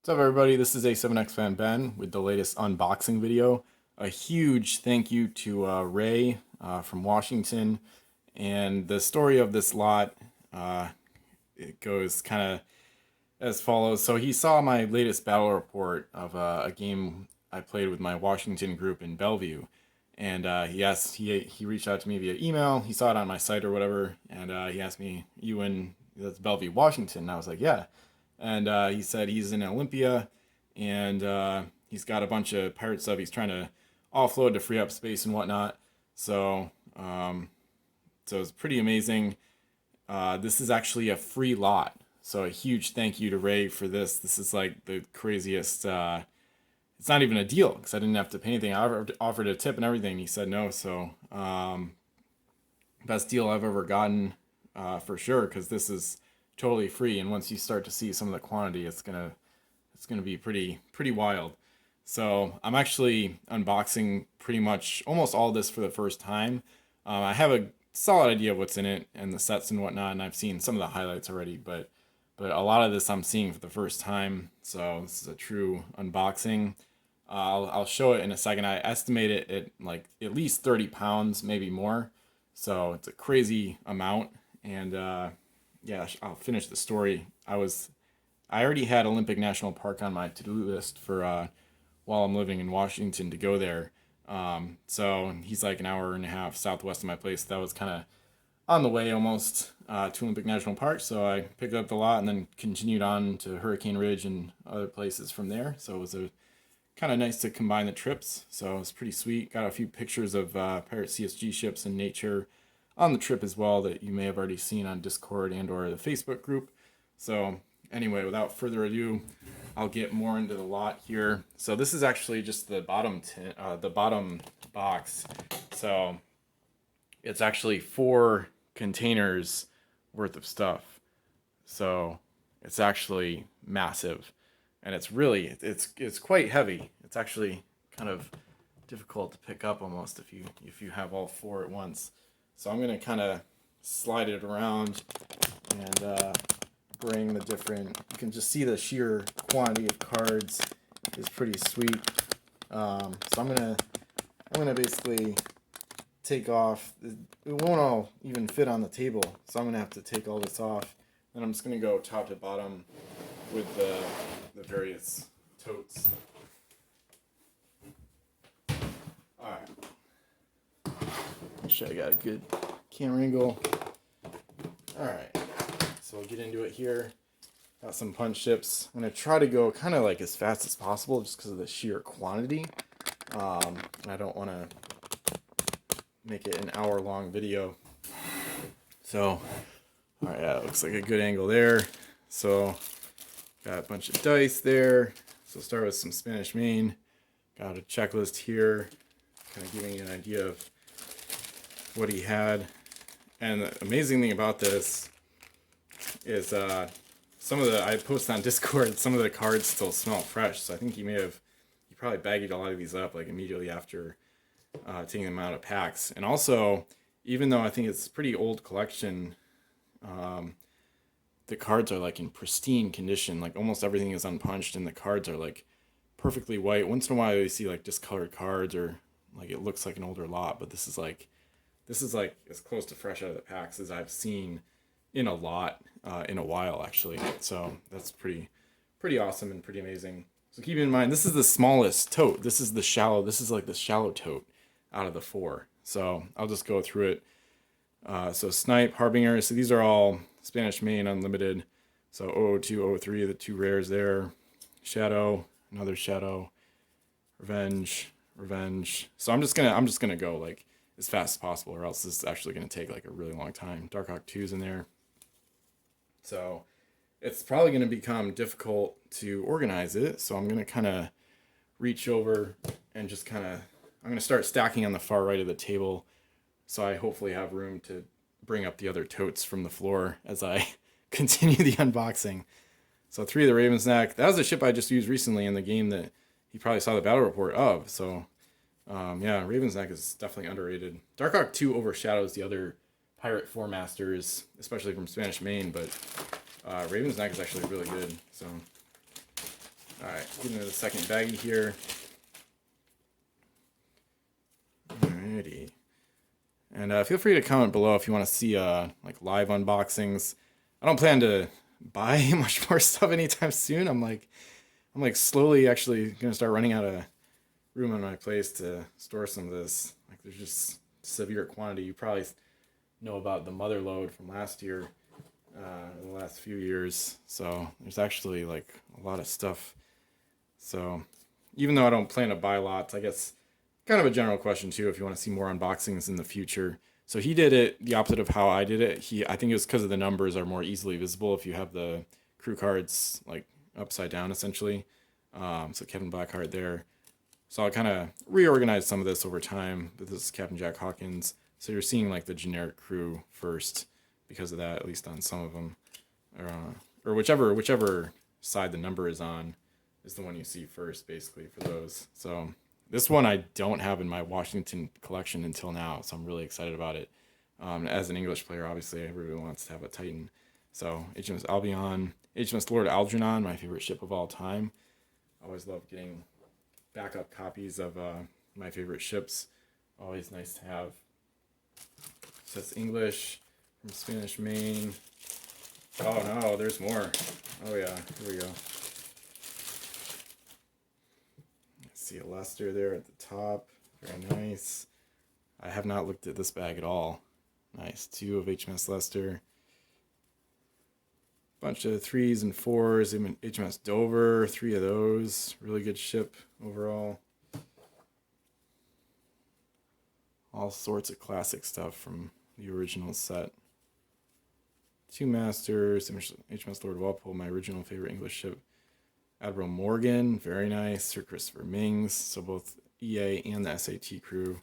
What's up, everybody? This is A7X Fan Ben with the latest unboxing video. A huge thank you to Ray from Washington. And the story of this lot, it goes kind of as follows. So he saw my latest battle report of a game I played with my Washington group in Bellevue. And he reached out to me via email. He saw it on my site or whatever. And he asked me, "You in that's Bellevue, Washington?" And I was like, "Yeah." And he said he's in Olympia, and he's got a bunch of pirate stuff he's trying to offload to free up space and whatnot. So, so it's pretty amazing. This is actually a free lot, so a huge thank you to Ray for this. This is like the craziest. It's not even a deal because I didn't have to pay anything. I offered a tip and everything. He said no, so best deal I've ever gotten for sure, because this is totally free, and once you start to see some of the quantity, it's gonna be pretty wild. So I'm actually unboxing pretty much almost all this for the first time. I have a solid idea of what's in it and the sets and whatnot, and I've seen some of the highlights already, but a lot of this I'm seeing for the first time. So this is a true unboxing. I'll show it in a second. I estimate it at like at least 30 pounds, maybe more. So it's a crazy amount, and yeah, I'll finish the story. I already had Olympic National Park on my to-do list for while I'm living in Washington to go there. So he's like an hour and a half southwest of my place. That was kind of on the way almost to Olympic National Park. So I picked up the lot and then continued on to Hurricane Ridge and other places from there. So it was a kind of nice to combine the trips. So it was pretty sweet. Got a few pictures of Pirate CSG ships and nature on the trip as well that you may have already seen on Discord and or the Facebook group. So anyway, without further ado, I'll get more into the lot here. So this is actually just the bottom box. So it's actually 4 containers worth of stuff. So it's actually massive, and it's quite heavy. It's actually kind of difficult to pick up almost if you have all 4 at once. So I'm gonna kind of slide it around and bring the different. You can just see the sheer quantity of cards is pretty sweet. So I'm gonna basically take off. It won't all even fit on the table, so I'm gonna have to take all this off. And I'm just gonna go top to bottom with the various totes. All right. Make sure I got a good camera angle. Alright, so we'll get into it here. Got some punch chips. I'm going to try to go kind of like as fast as possible just because of the sheer quantity. I don't want to make it an hour-long video. So, alright, yeah, it looks like a good angle there. So, got a bunch of dice there. So start with some Spanish Main. Got a checklist here, kind of giving you an idea of what he had. And the amazing thing about this is I posted on Discord, some of the cards still smell fresh. So I think he probably bagged a lot of these up like immediately after taking them out of packs. And also, even though I think it's a pretty old collection, the cards are like in pristine condition. Like almost everything is unpunched and the cards are like perfectly white. Once in a while you see like discolored cards or like it looks like an older lot, but this is like as close to fresh out of the packs as I've seen in a lot in a while, actually. So that's pretty awesome and pretty amazing. So keep in mind, this is the smallest tote. This is like the shallow tote out of the 4. So I'll just go through it. So Snipe, Harbinger. So these are all Spanish Main Unlimited. So 002, 003, the 2 rares there. Shadow, another Shadow. Revenge. So I'm just gonna go like as fast as possible, or else this is actually going to take like a really long time. Darkhawk 2's in there. So it's probably going to become difficult to organize it. So I'm going to kind of reach over and just I'm going to start stacking on the far right of the table. So I hopefully have room to bring up the other totes from the floor as I continue the unboxing. So 3 of the Raven's Neck. That was a ship I just used recently in the game that he probably saw the battle report of. So yeah, Raven's Neck is definitely underrated. Darkhawk 2 overshadows the other Pirate 4 Masters, especially from Spanish Main, but Raven's Neck is actually really good. So Alright, get into the second baggie here. Alrighty. And feel free to comment below if you want to see like live unboxings. I don't plan to buy much more stuff anytime soon. I'm like slowly actually gonna start running out of room in my place to store some of this. Like there's just severe quantity. You probably know about the mother load from last year, the last few years. So there's actually like a lot of stuff. So even though I don't plan to buy lots, I guess kind of a general question too, if you want to see more unboxings in the future. So he did it the opposite of how I did it. I think it was because of the numbers are more easily visible if you have the crew cards like upside down essentially. So Kevin Blackheart there. So I'll kind of reorganize some of this over time. But this is Captain Jack Hawkins. So you're seeing like the generic crew first because of that, at least on some of them, or whichever side the number is on is the one you see first, basically for those. So this one I don't have in my Washington collection until now, so I'm really excited about it. As an English player, obviously everybody wants to have a Titan. So HMS Albion, HMS Lord Algernon, my favorite ship of all time. I always love getting backup copies of my favorite ships. Always nice to have. So that's English from Spanish Main. Oh no, there's more. Oh yeah, here we go. See a Leicester there at the top. Very nice. I have not looked at this bag at all. Nice. 2 of HMS Leicester. Bunch of 3s and 4s. HMS Dover. 3 of those. Really good ship overall. All sorts of classic stuff from the original set. 2 Masters. HMS Lord Walpole, my original favorite English ship. Admiral Morgan, very nice. Sir Christopher Mings, so both EA and the SAT crew.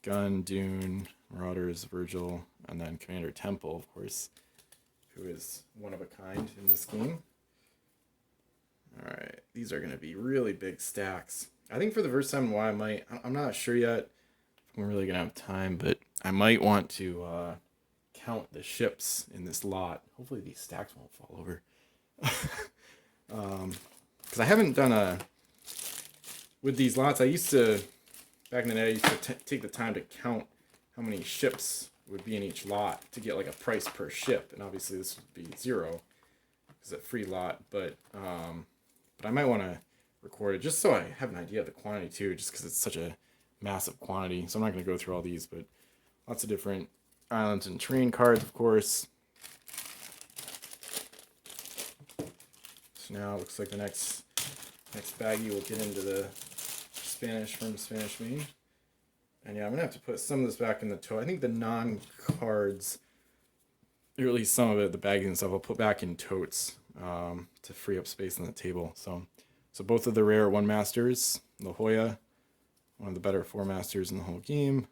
Gun, Dune, Marauders, Virgil, and then Commander Temple, of course, who is one of a kind in this game. Alright, these are going to be really big stacks. I think for the first time, I'm not sure yet if I'm really going to have time, but I might want to count the ships in this lot. Hopefully these stacks won't fall over. Because I haven't done with these lots. I used to, back in the day, I used to take the time to count how many ships would be in each lot to get like a price per ship, and obviously this would be 0 because it's a free lot. But I might want to record it just so I have an idea of the quantity too, just because it's such a massive quantity. So I'm not going to go through all these, but lots of different islands and terrain cards, of course. So now it looks like the next baggie will get into the Spanish from Spanish Main. And yeah, I'm going to have to put some of this back in the tote. I think the non-cards, or at least some of it, the baggies and stuff, I'll put back in totes to free up space on the table. So both of the rare 1 Masters, La Jolla, one of the better 4 Masters in the whole game.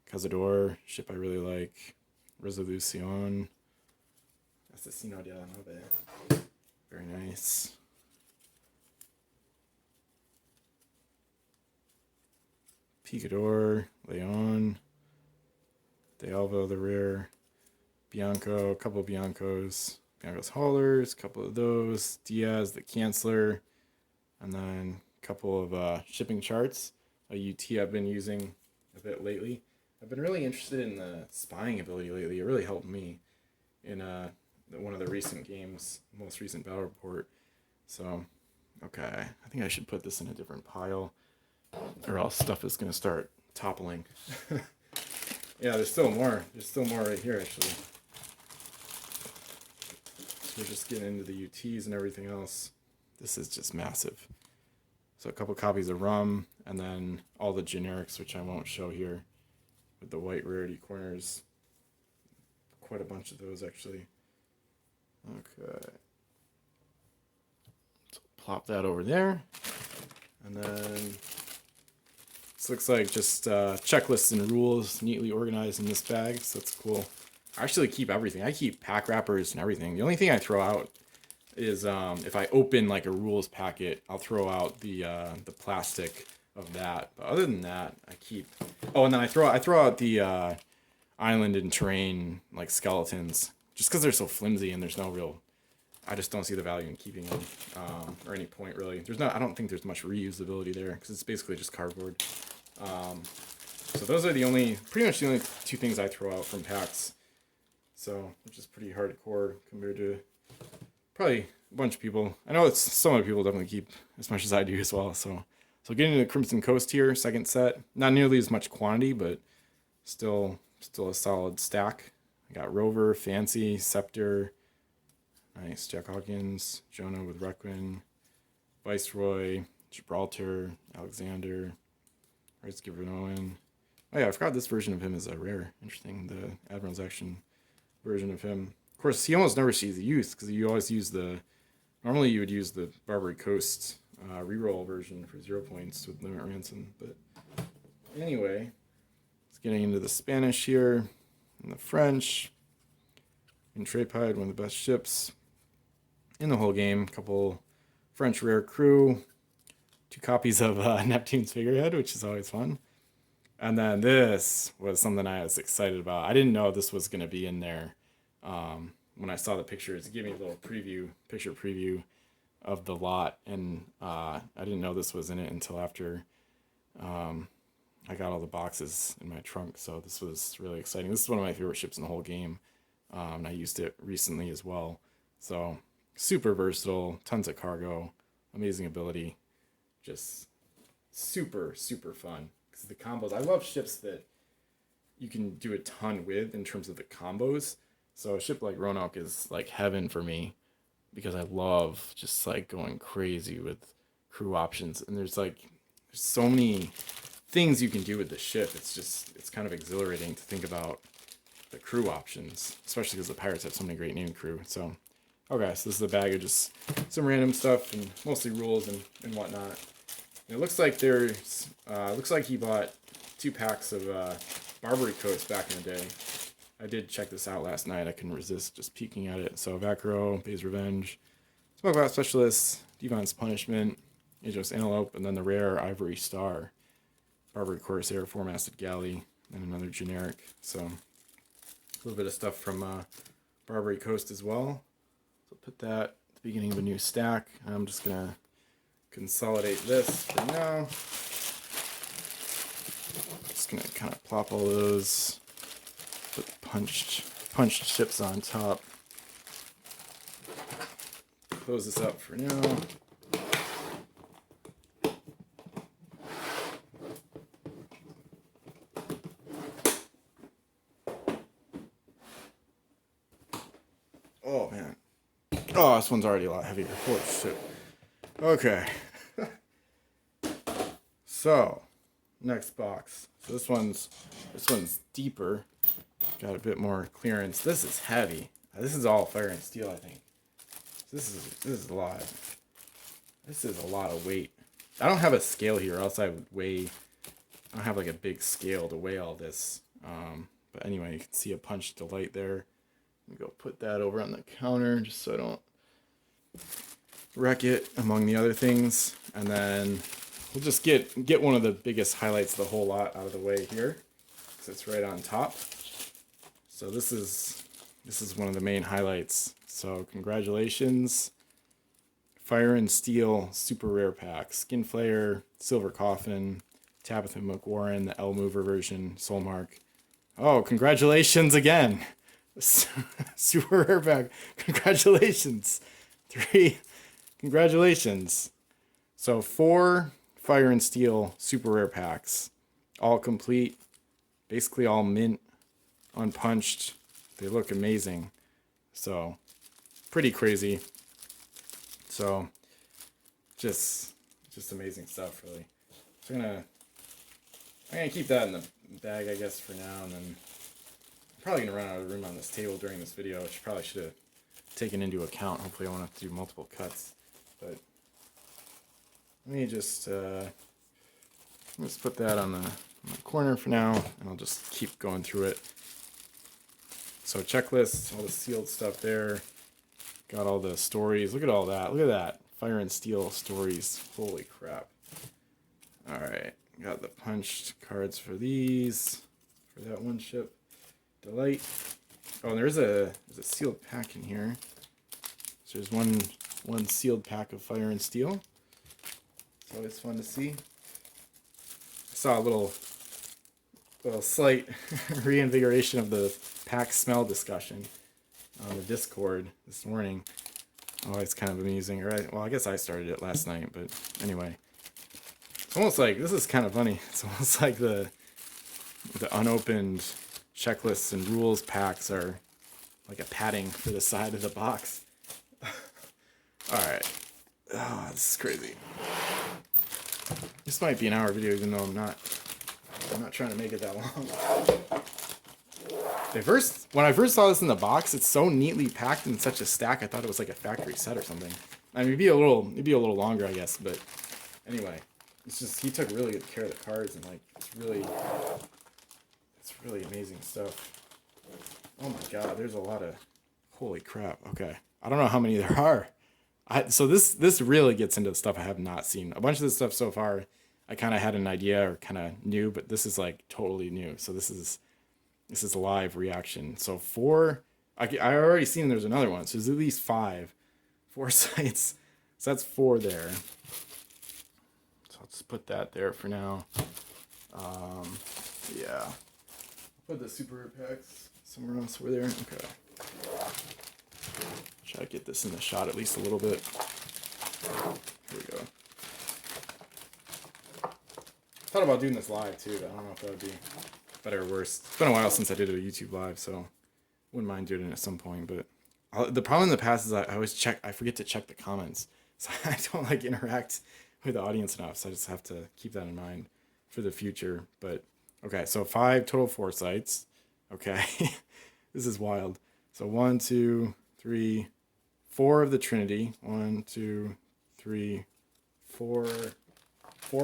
Cazador, ship I really like. Resolucion. Asesino de la Nave. Very nice. Picador, Leon, De Alva, the rare, Bianco, a couple of Bianco's, Bianco's haulers, a couple of those, Diaz, the Chancellor, and then a couple of shipping charts, a UT I've been using a bit lately. I've been really interested in the spying ability lately. It really helped me in one of the recent games, most recent battle report. So, okay, I think I should put this in a different pile, or else stuff is going to start toppling. Yeah, there's still more. There's still more right here, actually. So we're just getting into the UTs and everything else. This is just massive. So a couple copies of rum, and then all the generics, which I won't show here, with the white rarity corners. Quite a bunch of those, actually. Okay. So plop that over there. And then this looks like just checklists and rules neatly organized in this bag, so that's cool. I actually keep everything. I keep pack wrappers and everything. The only thing I throw out is if I open like a rules packet, I'll throw out the plastic of that. But other than that, I keep. Oh, and then I throw out the island and terrain like skeletons, just because they're so flimsy and there's no real. I just don't see the value in keeping them, or any point really. I don't think there's much reusability there because it's basically just cardboard. So those are pretty much the only two things I throw out from packs. So, which is pretty hardcore compared to probably a bunch of people. I know some other people definitely keep as much as I do as well. So getting into the Crimson Coast here, second set. Not nearly as much quantity, but still a solid stack. I got Rover, Fancy, Scepter, nice, Jack Hawkins, Jonah with Requin, Viceroy, Gibraltar, Alexander, Rice-Giver Owen. Oh yeah, I forgot this version of him is a rare. Interesting, the Admiral's Action version of him. Of course, he almost never sees the use because you always use normally you would use the Barbary Coast reroll version for 0 points with Limit Ransom. But anyway, it's getting into the Spanish here and the French. Intrepid, one of the best ships in the whole game. A couple French rare crew, 2 copies of Neptune's figurehead, which is always fun. And then this was something I was excited about. I didn't know this was going to be in there. When I saw the pictures, it gave me a little picture preview of the lot, and I didn't know this was in it until after I got all the boxes in my trunk. So this was really exciting. This is one of my favorite ships in the whole game, and I used it recently as well. So super versatile, tons of cargo, amazing ability, just super fun. Because the combos, I love ships that you can do a ton with in terms of the combos. So a ship like Roanoke is like heaven for me because I love just like going crazy with crew options. And there's so many things you can do with the ship. It's kind of exhilarating to think about the crew options, especially because the pirates have so many great named crew. So, okay, so this is a bag of just some random stuff and mostly rules and whatnot. And it looks like he bought 2 packs of Barbary Coast back in the day. I did check this out last night. I couldn't resist just peeking at it. So Vacro, Bay's Revenge, Smoke Out Specialist, Devon's Punishment, Aegis Antelope, and then the rare Ivory Star, Barbary Corsair, 4-masted galley, and another generic. So a little bit of stuff from Barbary Coast as well. So put that at the beginning of a new stack. I'm just gonna consolidate this for now. Just gonna kind of plop all those. Put the punched chips on top. Close this up for now. Oh man. Oh, this one's already a lot heavier. Holy shit. Okay. So, next box. So this one's deeper. Got a bit more clearance. This is heavy. This is all fire and steel, I think. This is a lot. This is a lot of weight. I don't have a scale here, or else I would weigh. I don't have like a big scale to weigh all this. But anyway, you can see a Punch Delight there. Let me go put that over on the counter just so I don't wreck it among the other things. And then we'll just get one of the biggest highlights of the whole lot out of the way here, because it's right on top. So this is one of the main highlights. So congratulations, Fire and Steel Super Rare Pack, Skin Flayer, Silver Coffin, Tabitha McWarren, the L Mover version, Soulmark. Oh, congratulations again, Super Rare Pack. Congratulations, 3. Congratulations. So 4 Fire and Steel Super Rare Packs, all complete, basically all mint. Unpunched. They look amazing. So pretty crazy. So just amazing stuff, really. So I'm gonna keep that in the bag, I guess, for now, and then I'm probably gonna run out of room on this table during this video, which I probably should have taken into account. Hopefully I won't have to do multiple cuts. But let me just put that on the corner for now, and I'll just keep going through it. So checklist, all the sealed stuff there. Got all the stories. Look at all that. Look at that. Fire and Steel stories. Holy crap. Alright. Got the punched cards for these. For that one ship. Delight. Oh, and there's a sealed pack in here. So there's one sealed pack of Fire and Steel. It's always fun to see. I saw a little slight reinvigoration of the pack smell discussion on the Discord this morning. Oh, it's kind of amusing, right? Well, I guess I started it last night, but anyway. It's almost like, this is kind of funny. It's almost like the unopened checklists and rules packs are like a padding for the side of the box. Alright. Oh, this is crazy. This might be an hour video, even though I'm not trying to make it that long. When I first saw this in the box, it's so neatly packed in such a stack. I thought it was like a factory set or something. I mean, it'd be a little longer, I guess. But anyway, it's just he took really good care of the cards, and like it's really amazing stuff. Oh my god, there's a lot of holy crap. Okay, I don't know how many there are. So this really gets into the stuff I have not seen. A bunch of this stuff so far, I kind of had an idea or kind of knew, but this is like totally new. So this is a live reaction. So 4, I already seen there's another one. So there's at least 4 sites. So that's 4 there. So let's put that there for now. Yeah. Put the super packs somewhere else over there. Okay. Try to get this in the shot at least a little bit. Here we go. Thought about doing this live too, but I don't know if that would be better or worse. It's been a while since I did a YouTube live, so wouldn't mind doing it at some point. But the problem in the past is I forget to check the comments, so I don't like interact with the audience enough. So I just have to keep that in mind for the future. But okay, so 5 total 4 sites. Okay, this is wild. So 1, 2, 3, 4 of the Trinity. 1, 2, 3, 4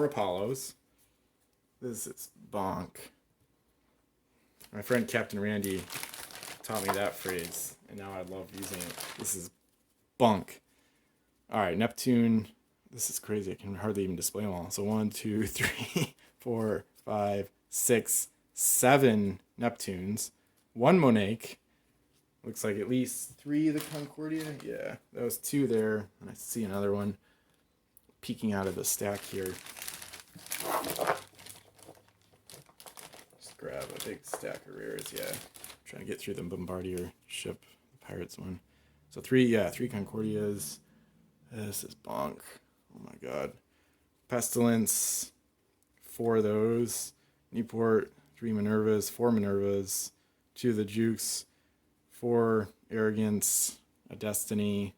Apollos. This is bonk. My friend Captain Randy taught me that phrase, and now I love using it. This is bunk. All right, Neptune. This is crazy. I can hardly even display them all. So 1, 2, 3, 4, 5, 6, 7 Neptunes. 1 Monarch. Looks like at least 3 of the Concordia. Yeah, that was 2 there. And I see another one peeking out of the stack here. Just grab a big stack of rares. Yeah, trying to get through the Bombardier ship, the Pirates one. So 3 Concordias. This is bonk. Oh my god. Pestilence. 4 of those. Newport. 3 Minervas. 4 Minervas. 2 of the Jukes. 4 Arrogance, a Destiny.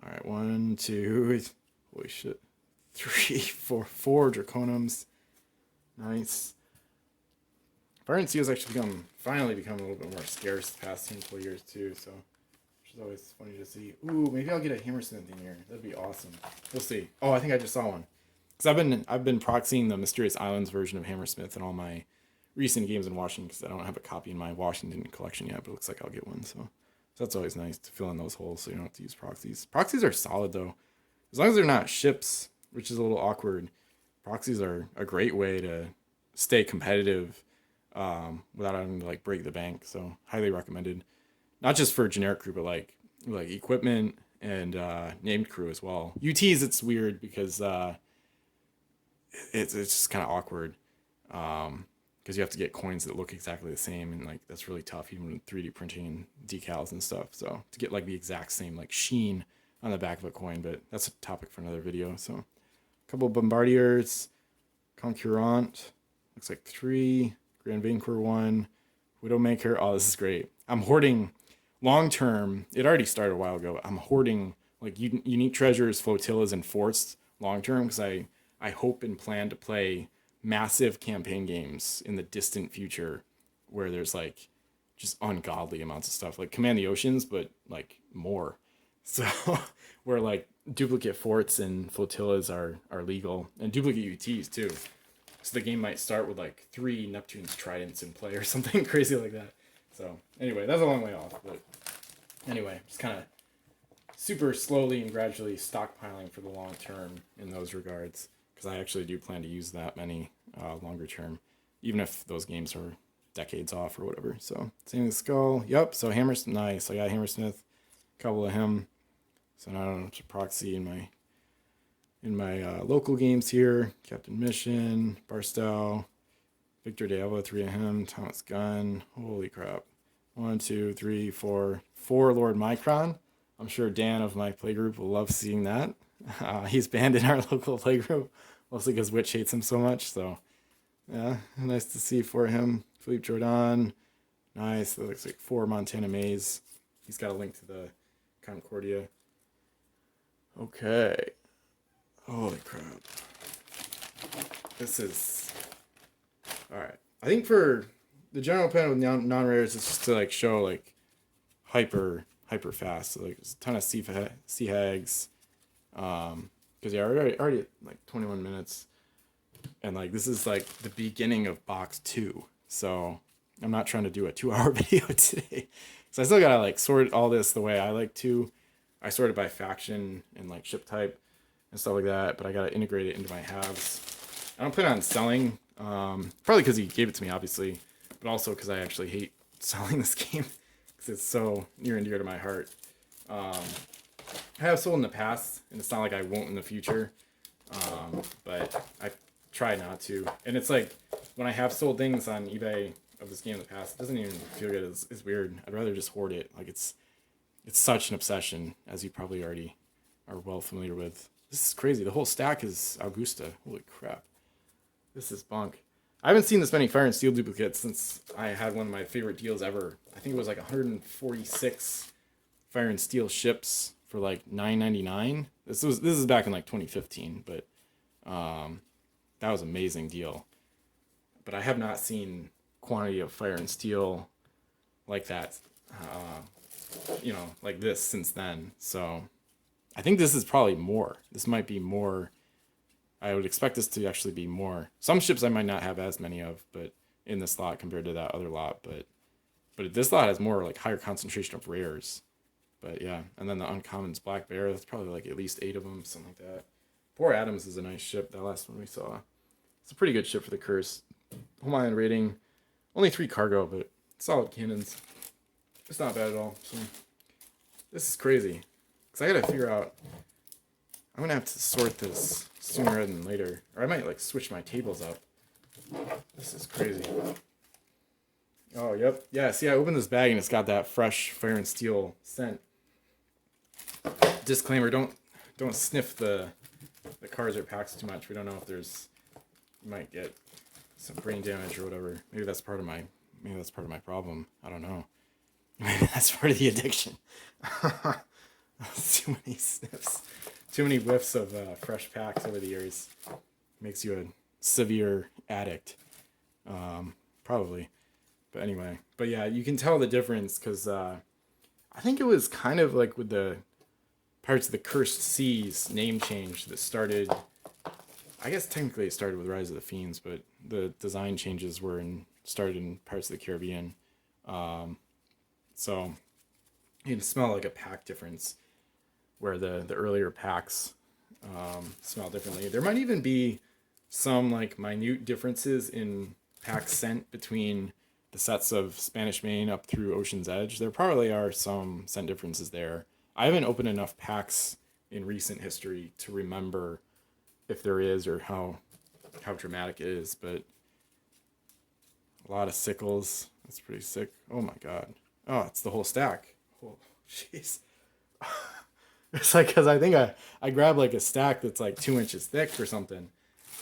All right, 1, 2, holy shit, 3, 4 Draconums. Nice. Fire and Steel has actually finally become a little bit more scarce the past handful of years too. So, which is always funny to see. Ooh, maybe I'll get a Hammersmith in here. That'd be awesome. We'll see. Oh, I think I just saw one. Cause I've been proxying the Mysterious Islands version of Hammersmith in all my recent games in Washington because I don't have a copy in my Washington collection yet, but it looks like I'll get one. So that's always nice to fill in those holes so you don't have to use proxies. Proxies are solid though. As long as they're not ships, which is a little awkward, proxies are a great way to stay competitive without having to like break the bank. So highly recommended. Not just for generic crew, but like equipment and named crew as well. UTs, it's weird because it's just kind of awkward. Because you have to get coins that look exactly the same, and like that's really tough even with 3D printing and decals and stuff. So to get like the exact same like sheen on the back of a coin, but that's a topic for another video. So a couple of Bombardiers, Concurrent, looks like 3, Grand Vanquer 1, Widowmaker. Oh, this is great. I'm hoarding long term. It already started a while ago. I'm hoarding like unique treasures, flotillas, and forts long term because I hope and plan to play massive campaign games in the distant future where there's like just ungodly amounts of stuff like Command the Oceans, but like more. So where like duplicate forts and flotillas are legal, and duplicate UTs too. So the game might start with like 3 Neptune's Tridents in play or something crazy like that. So anyway, that's a long way off, but anyway, just kind of super slowly and gradually stockpiling for the long term in those regards. Because I actually do plan to use that many longer term, even if those games are decades off or whatever. So, same with Skull. Yep, so Hammersmith, nice. I got Hammersmith, a couple of him. So now I don't have to proxy in my local games here. Captain Mission, Barstow, Victor D'Alba, 3 of him, Thomas Gunn. Holy crap. 1, 2, 3, 4. 4 Lord Micron. I'm sure Dan of my playgroup will love seeing that. He's banned in our local playgroup, mostly because Witch hates him so much. So, yeah, nice to see for him. Philippe Jordan. Nice. That looks like 4 Montana Maze. He's got a link to the Concordia. Okay. Holy crap. This is... Alright. I think for the general plan with non-rares, it's just to like show like hyper fast. So like there's a ton of sea hags. Because yeah, already at like 21 minutes. And like this is like the beginning of box 2. So I'm not trying to do a 2-hour video today. So I still gotta like sort all this the way I like to. I sort it by faction and like ship type and stuff like that, but I gotta integrate it into my halves. I don't plan on selling, probably because he gave it to me, obviously, but also because I actually hate selling this game because it's so near and dear to my heart. I have sold in the past, and it's not like I won't in the future, but I try not to. And it's like when I have sold things on eBay of this game in the past, it doesn't even feel good. It's weird. I'd rather just hoard it. Like it's such an obsession, as you probably already are well familiar with. This is crazy. The whole stack is Augusta. Holy crap. This is bunk. I haven't seen this many Fire and Steel duplicates since I had one of my favorite deals ever. I think it was like 146 Fire and Steel ships for like $9.99. This is back in like 2015, but that was an amazing deal. But I have not seen quantity of Fire and Steel like that, like this since then. So I think this is probably more. This might be more. I would expect this to actually be more. Some ships I might not have as many of, but in this lot compared to that other lot. But this lot has more like higher concentration of rares. But yeah, and then the uncommons, Black Bear. That's probably like at least 8 of them, something like that. Poor Adams is a nice ship. That last one we saw. It's a pretty good ship for the curse. Home Island rating, only 3 cargo, but solid cannons. It's not bad at all. So this is crazy. Because I gotta figure out, I'm gonna have to sort this sooner rather than later. Or I might like switch my tables up. This is crazy. Oh, yep. Yeah, see, I opened this bag and it's got that fresh Fire and Steel scent. Disclaimer, don't sniff the cards or packs too much. We don't know if you might get some brain damage or whatever. Maybe that's part of my problem. I don't know. Maybe that's part of the addiction. Too many sniffs, too many whiffs of fresh packs over the years makes you a severe addict, probably. But anyway, but yeah, you can tell the difference because I think it was kind of like with the Pirates of the Cursed Seas name change that started. I guess technically it started with Rise of the Fiends, but the design changes started in Pirates of the Caribbean. So you can smell like a pack difference where the earlier packs smell differently. There might even be some like minute differences in pack scent between the sets of Spanish Main up through Ocean's Edge. There probably are some scent differences there. I haven't opened enough packs in recent history to remember if there is or how dramatic it is, but a lot of sickles. That's pretty sick. Oh my god. Oh, it's the whole stack. Oh, jeez. It's like, because I think I grabbed like a stack that's like 2 inches thick or something,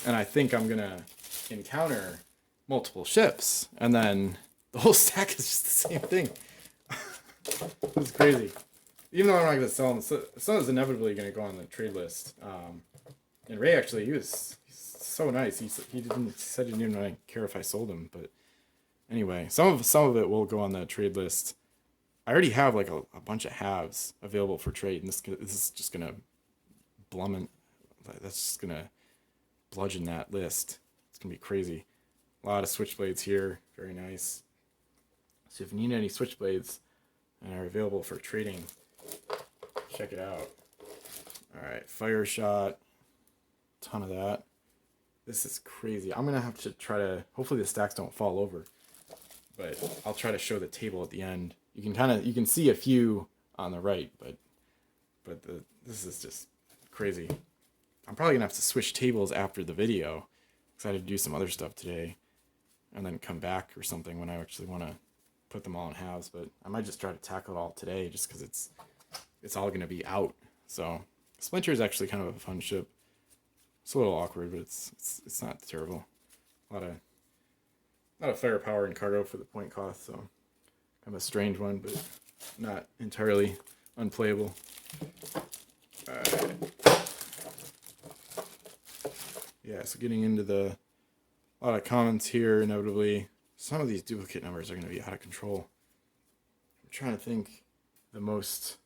and I think I'm gonna encounter multiple ships, and then the whole stack is just the same thing. It's crazy. Even though I'm not gonna sell them, some is inevitably gonna go on the trade list. And Ray actually, he's so nice. He said he didn't even really care if I sold him, but anyway, some of it will go on the trade list. I already have like a bunch of halves available for trade, and this is just gonna that's just gonna bludgeon that list. It's gonna be crazy. A lot of switchblades here, very nice. So if you need any switchblades and are available for trading, check it out. All right, fire shot, ton of that. This is crazy. I'm gonna have to try to. Hopefully the stacks don't fall over, but I'll try to show the table at the end. You can see a few on the right, but but this is just crazy. I'm probably gonna have to switch tables after the video because I had to do some other stuff today, and then come back or something when I actually want to put them all in halves. But I might just try to tackle it all today, just because it's all gonna be out. So Splinter is actually kind of a fun ship. It's a little awkward, but it's not terrible. A lot of firepower and cargo for the point cost, so kind of a strange one, but not entirely unplayable. Alright. Yeah, so getting into a lot of comments here, inevitably. Some of these duplicate numbers are going to be out of control. I'm trying to think the most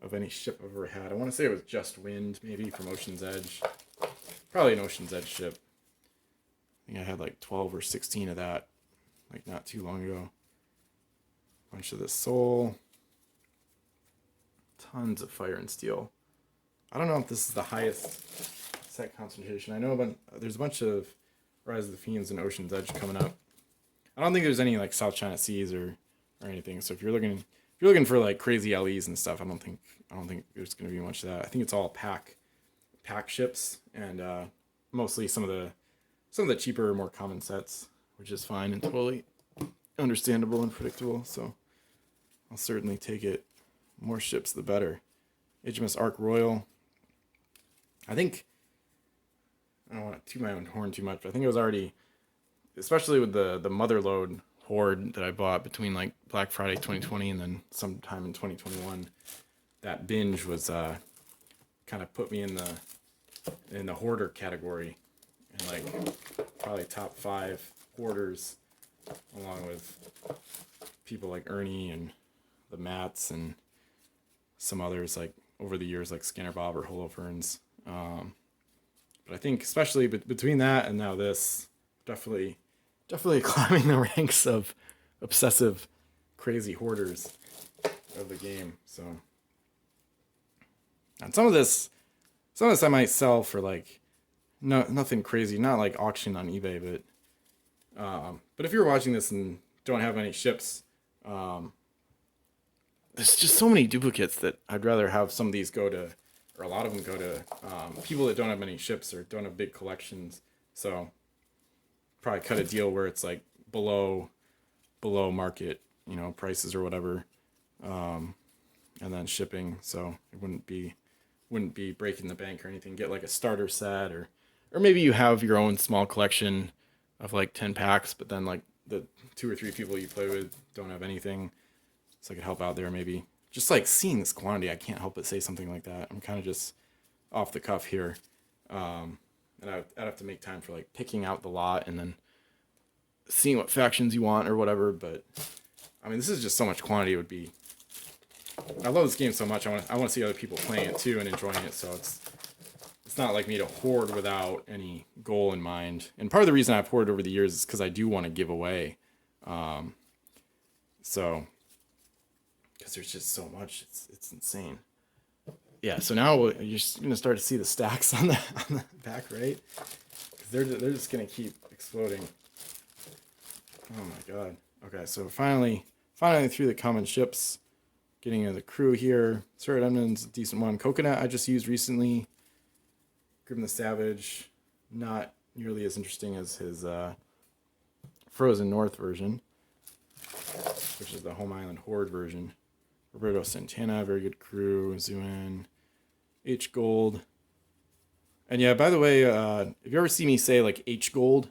of any ship I've ever had. I want to say it was Just Wind, maybe, from Ocean's Edge. Probably an Ocean's Edge ship. I think I had like 12 or 16 of that, like not too long ago. Bunch of the Soul. Tons of Fire and Steel. I don't know if this is the highest set concentration. I know there's a bunch of Rise of the Fiends and Ocean's Edge coming up. I don't think there's any like South China Seas or anything. So if you're looking for like crazy LEs and stuff, I don't think there's going to be much of that. I think it's all pack ships, and mostly some of the cheaper, more common sets, which is fine and totally understandable and predictable. So I'll certainly take it. More ships, the better. HMS Ark Royal. I think I don't want to toot my own horn too much, but I think it was already, especially with the Motherlode Hoard that I bought between like Black Friday 2020 and then sometime in 2021. That binge was kind of put me in the hoarder category, and like probably top 5 hoarders, along with people like Ernie and the Mats and some others like over the years, like Skinner Bob or Holofernes. But I think especially between that and now this, definitely climbing the ranks of obsessive, crazy hoarders of the game. So, and some of this I might sell for like nothing crazy, not like auction on eBay, but if you're watching this and don't have any ships, there's just so many duplicates that I'd rather have some of these go to, or a lot of them go to people that don't have many ships or don't have big collections. So probably cut a deal where it's like below market, prices or whatever, and then shipping. So it wouldn't be breaking the bank or anything. Get like a starter set, or maybe you have your own small collection of like 10 packs, but then like the 2 or 3 people you play with don't have anything. So I could help out there maybe. Just like seeing this quantity, I can't help but say something like that. I'm kind of just off the cuff here. And I'd have to make time for like picking out the lot and then seeing what factions you want or whatever. But I mean, this is just so much quantity. It would be. I love this game so much. I want to see other people playing it too and enjoying it. So it's not like me to hoard without any goal in mind. And part of the reason I've hoarded over the years is because I do want to give away. So. Because there's just so much, it's insane. Yeah, so now you're just gonna start to see the stacks on the back right, because they're just gonna keep exploding. Oh my god. Okay, so finally through the common ships, getting into the crew here. Sir Edmund's a decent one. Coconut I just used recently. Grim the Savage, not nearly as interesting as his Frozen North version, which is the Home Island Hoard version. Roberto Santana, very good crew. Zuin, H Gold. And yeah, by the way, if you ever see me say like H Gold,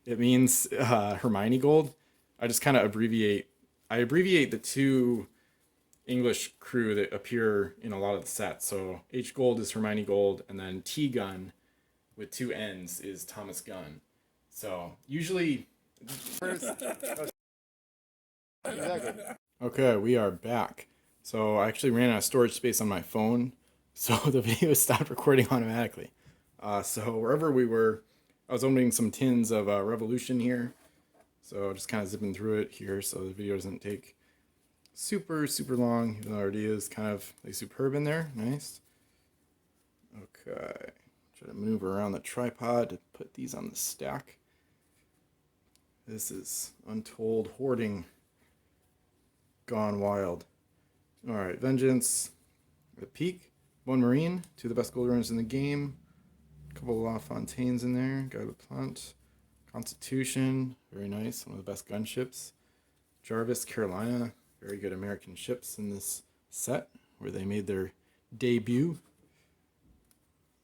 it means Hermione Gold. I just kind of abbreviate the 2 English crew that appear in a lot of the sets. So H Gold is Hermione Gold, and then T Gun with 2 N's is Thomas Gunn. So usually. Okay, we are back. So I actually ran out of storage space on my phone, so the video stopped recording automatically. So wherever we were, I was opening some tins of Revolution here. So just kind of zipping through it here so the video doesn't take super long, even though it already is kind of like superb in there. Nice. Okay. Try to maneuver around the tripod to put these on the stack. This is Untold Hoarding gone wild. Alright, Vengeance, the Peak. one Marine, two of the best gold runners in the game. A couple of La Fontaines in there. Guy LaPlante. Constitution, very nice. One of the best gunships. Jarvis, Carolina, very good American ships in this set where they made their debut.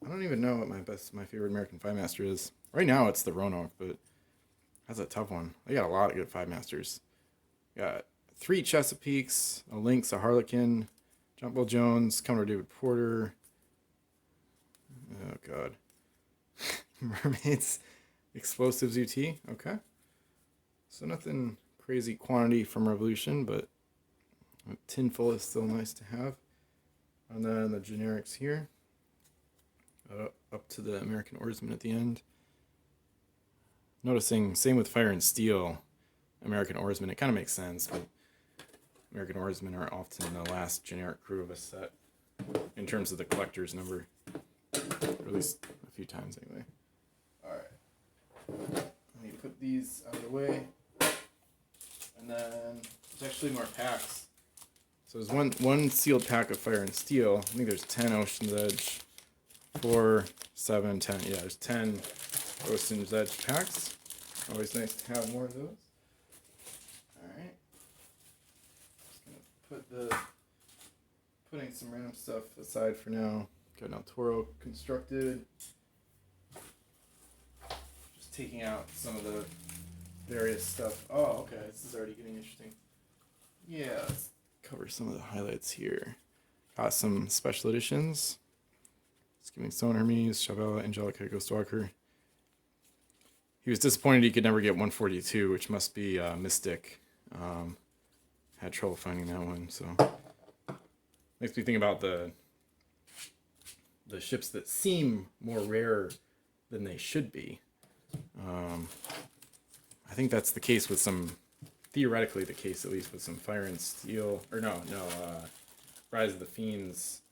I don't even know what my favorite American Five Master is. Right now it's the Roanoke, but that's a tough one. They got a lot of good Five Masters. Got 3 Chesapeakes, a Lynx, a Harlequin, Jumbo Jones, Commodore David Porter. Oh God. Mermaids, Explosives UT. Okay. So nothing crazy quantity from Revolution, but tinfoil is still nice to have. And then the generics here. Up to the American Oarsman at the end. Noticing, same with Fire and Steel, American Oarsman. It kind of makes sense, but American Oarsmen are often the last generic crew of a set in terms of the collector's number. Or at least a few times anyway. Alright. Let me put these out of the way. And then there's actually more packs. So there's one sealed pack of Fire and Steel. I think there's 10 Ocean's Edge. 4, 7, 10. Yeah, there's 10 Ocean's Edge packs. Always nice to have more of those. Alright. Just gonna putting some random stuff aside for now. Got an El Toro constructed. Just taking out some of the various stuff. Oh, okay. This is already getting interesting. Yeah, let's cover some of the highlights here. Got some special editions. Skimming Stone Hermes, Chavella, Angelica, Ghostwalker. He was disappointed he could never get 142, which must be Mystic. Had trouble finding that one, so makes me think about the ships that seem more rare than they should be. I think that's the case with some, theoretically the case at least with some Fire and Steel, or Rise of the Fiends.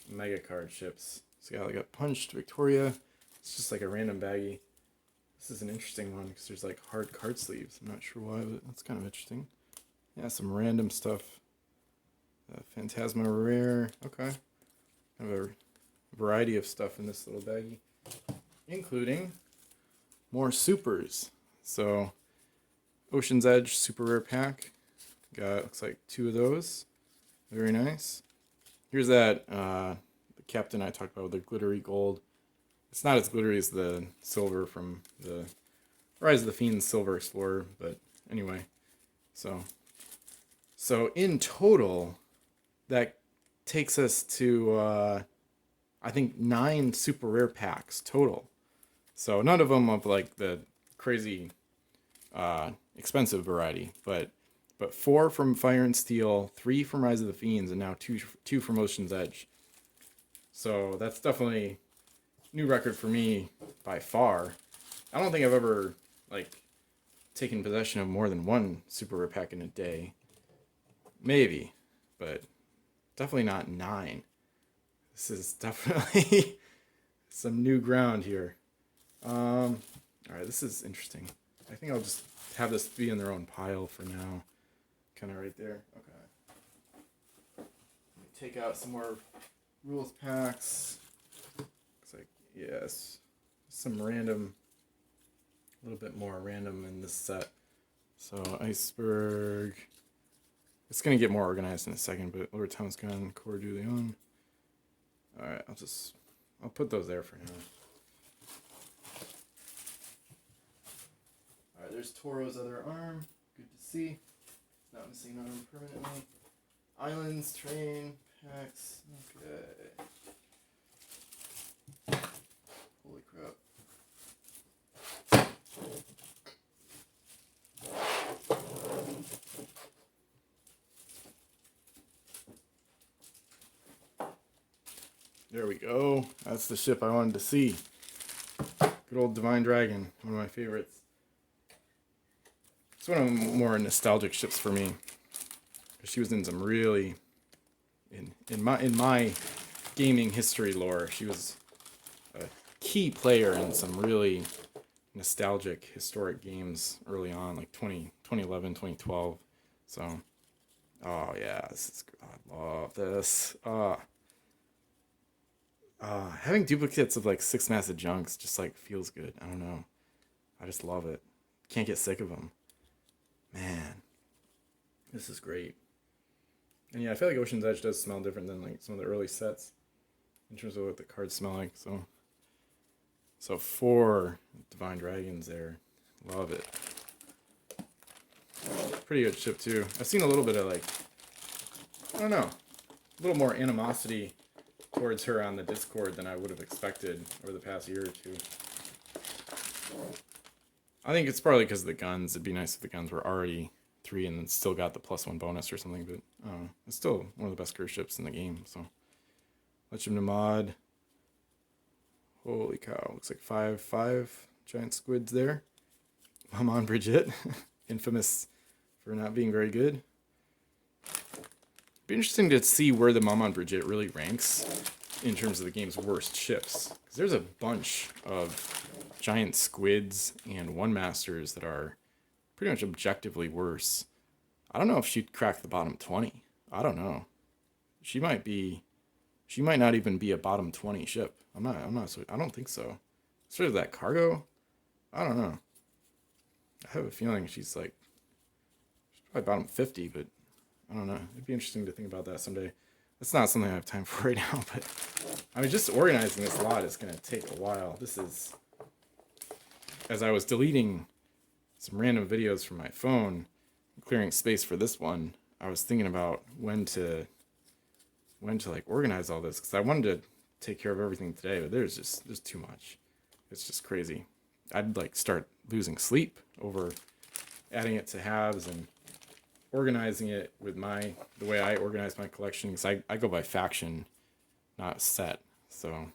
Mega card ships. So I got Punched, Victoria. It's just like a random baggie. This is an interesting one because there's like hard card sleeves. I'm not sure why, but that's kind of interesting. Yeah, some random stuff. Phantasma Rare. Okay. Kind of a variety of stuff in this little baggie, including more supers. So Ocean's Edge Super Rare Pack. Got, looks like 2 of those. Very nice. Here's that the Captain I talked about with the glittery gold. It's not as glittery as the silver from the Rise of the Fiends Silver Explorer, but anyway. So in total, that takes us to I think 9 super rare packs total. So none of them of like the crazy expensive variety, but 4 from Fire and Steel, 3 from Rise of the Fiends, and now 2 from Ocean's Edge. So that's definitely a new record for me by far. I don't think I've ever like taken possession of more than 1 super rare pack in a day. Maybe, but definitely not 9. This is definitely some new ground here. All right, this is interesting. I think I'll just have this be in their own pile for now. Kind of right there. Okay. Let me take out some more rules packs. Looks like, yes, some random, a little bit more random in this set. So Iceberg. It's gonna get more organized in a second, but Lord Thomas Gun, Coeur de Leon. All right, I'll put those there for now. All right, there's Toro's other arm. Good to see. Not missing an arm permanently. Islands, train, packs. Okay. Holy crap. There we go. That's the ship I wanted to see. Good old Divine Dragon, one of my favorites. It's one of the more nostalgic ships for me. She was in some really, in my gaming history lore, she was a key player in some really nostalgic historic games early on, like 2011, 2012. So Oh yeah, this is. I love this. Having duplicates of like 6 massive junks just like feels good. I don't know. I just love it. Can't get sick of them. Man, this is great. And yeah, I feel like Ocean's Edge does smell different than like some of the early sets in terms of what the cards smell like. So 4 Divine Dragons there. Love it. Pretty good ship too. I've seen a little bit of like, I don't know, a little more animosity towards her on the Discord than I would have expected over the past year or two. I think it's probably because of the guns. It'd be nice if the guns were already 3 and then still got the +1 bonus or something, but it's still one of the best curse ships in the game. So Legend of Mod. Holy cow, looks like 5 giant squids there. Maman Brigitte, infamous for not being very good. Be interesting to see where the Maman Brigitte really ranks in terms of the game's worst ships. Because there's a bunch of giant squids and one masters that are pretty much objectively worse. I don't know if she'd crack the bottom 20. I don't know. She might not even be a bottom 20 ship. I don't think so. Especially that cargo. I don't know. I have a feeling she's probably bottom 50, but I don't know. It'd be interesting to think about that someday. That's not something I have time for right now, but I mean, just organizing this lot is going to take a while. This is, as I was deleting some random videos from my phone, clearing space for this one, I was thinking about when to like organize all this, because I wanted to take care of everything today, but there's too much. It's just crazy. I'd like start losing sleep over adding it to halves and organizing it with the way I organize my collection, because I go by faction, not set. So,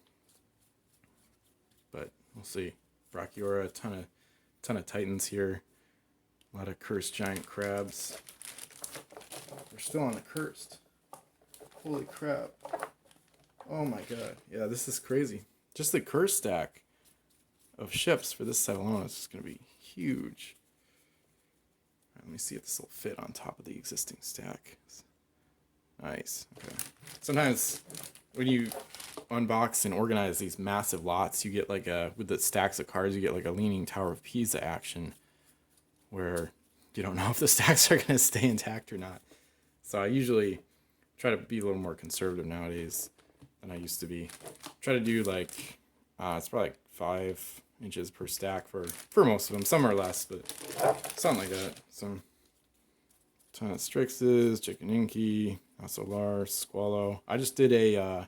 but we'll see. Brachiora, a ton of titans here. A lot of cursed giant crabs. We're still on the cursed. Holy crap. Oh my god. Yeah, this is crazy. Just the curse stack of ships for this set alone is just going to be huge. Right, let me see if this will fit on top of the existing stack. Nice. Okay. Sometimes when you unbox and organize these massive lots, you get like with the stacks of cards, you get like a Leaning Tower of Pisa action where you don't know if the stacks are going to stay intact or not. So I usually try to be a little more conservative nowadays than I used to be. Try to do like, it's probably like 5 inches per stack for most of them. Some are less, but something like that. Some ton of Strixes, Chicken Inky, Solar, Squallow. I just did the